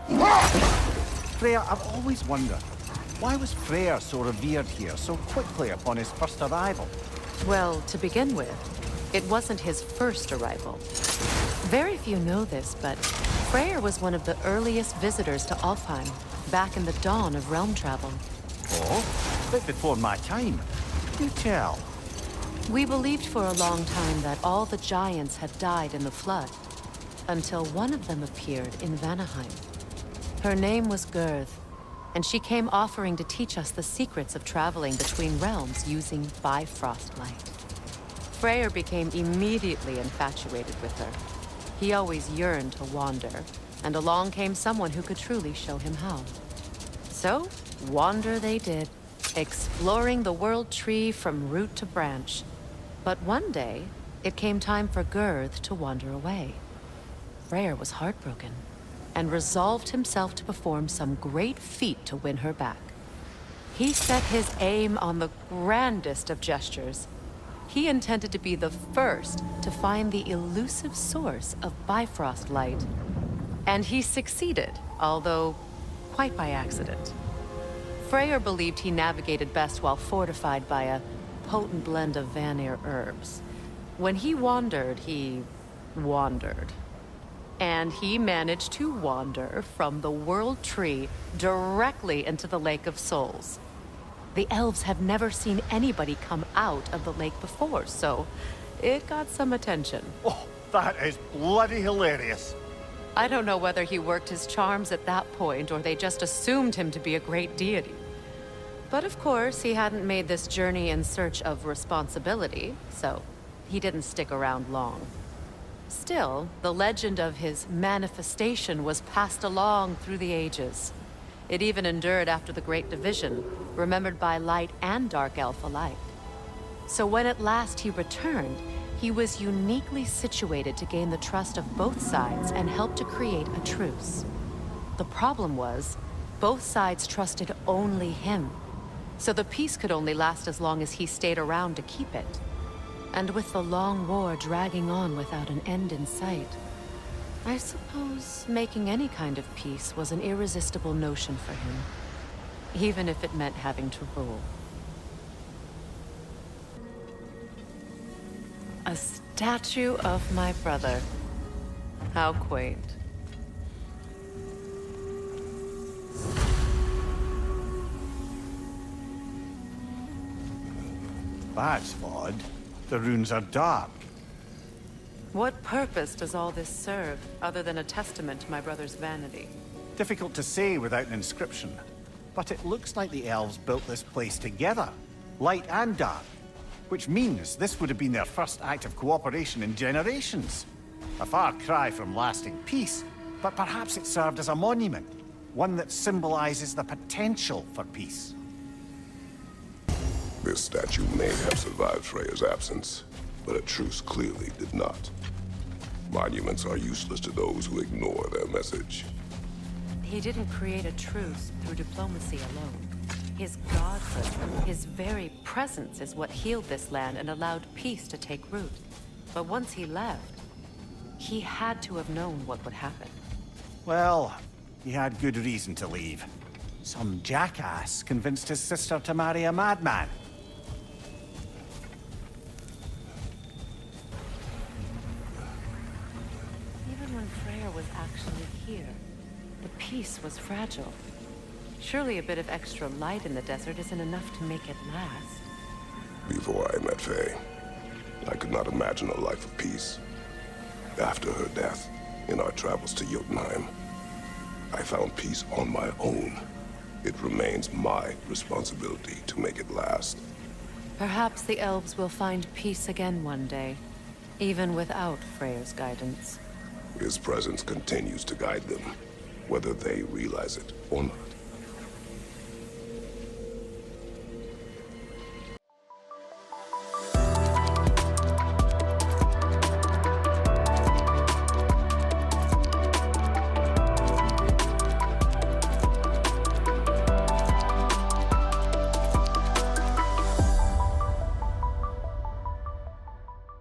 Freyr, I've always wondered, why was Freyr so revered here so quickly upon his first arrival? Well, to begin with, it wasn't his first arrival. Very few know this, but Freyr was one of the earliest visitors to Alfheim, back in the dawn of realm travel. Oh, a bit before my time. Do tell. We believed for a long time that all the giants had died in the flood, until one of them appeared in Vanaheim. Her name was Gurth, and she came offering to teach us the secrets of traveling between realms using Bifrost light. Freyr became immediately infatuated with her. He always yearned to wander, and along came someone who could truly show him how. So, wander they did, exploring the world tree from root to branch. But one day, it came time for Gurth to wander away. Freyr was heartbroken, and resolved himself to perform some great feat to win her back. He set his aim on the grandest of gestures. He intended to be the first to find the elusive source of Bifrost light. And he succeeded, although quite by accident. Freyr believed he navigated best while fortified by a potent blend of Vanir herbs. When he wandered, he wandered. And he managed to wander from the World Tree directly into the Lake of Souls. The elves have never seen anybody come out of the lake before, so it got some attention. Oh, that is bloody hilarious. I don't know whether he worked his charms at that point or they just assumed him to be a great deity. But of course, he hadn't made this journey in search of responsibility, so he didn't stick around long. Still, the legend of his manifestation was passed along through the ages. It even endured after the Great Division, remembered by light and dark elf alike. So when at last he returned, he was uniquely situated to gain the trust of both sides and help to create a truce. The problem was, both sides trusted only him, so the peace could only last as long as he stayed around to keep it. And with the long war dragging on without an end in sight, I suppose making any kind of peace was an irresistible notion for him, even if it meant having to rule. A statue of my brother. How quaint. That's odd. The runes are dark. What purpose does all this serve, other than a testament to my brother's vanity? Difficult to say without an inscription. But it looks like the elves built this place together, light and dark. Which means this would have been their first act of cooperation in generations. A far cry from lasting peace, but perhaps it served as a monument. One that symbolizes the potential for peace. This statue may have survived Freyr's absence, but a truce clearly did not. Monuments are useless to those who ignore their message. He didn't create a truce through diplomacy alone. His godhood, his very presence is what healed this land and allowed peace to take root. But once he left, he had to have known what would happen. Well, he had good reason to leave. Some jackass convinced his sister to marry a madman. Even when Freyr was actually here, the peace was fragile. Surely a bit of extra light in the desert isn't enough to make it last. Before I met Faye, I could not imagine a life of peace. After her death, in our travels to Jotunheim, I found peace on my own. It remains my responsibility to make it last. Perhaps the elves will find peace again one day, even without Freyr's guidance. His presence continues to guide them, whether they realize it or not.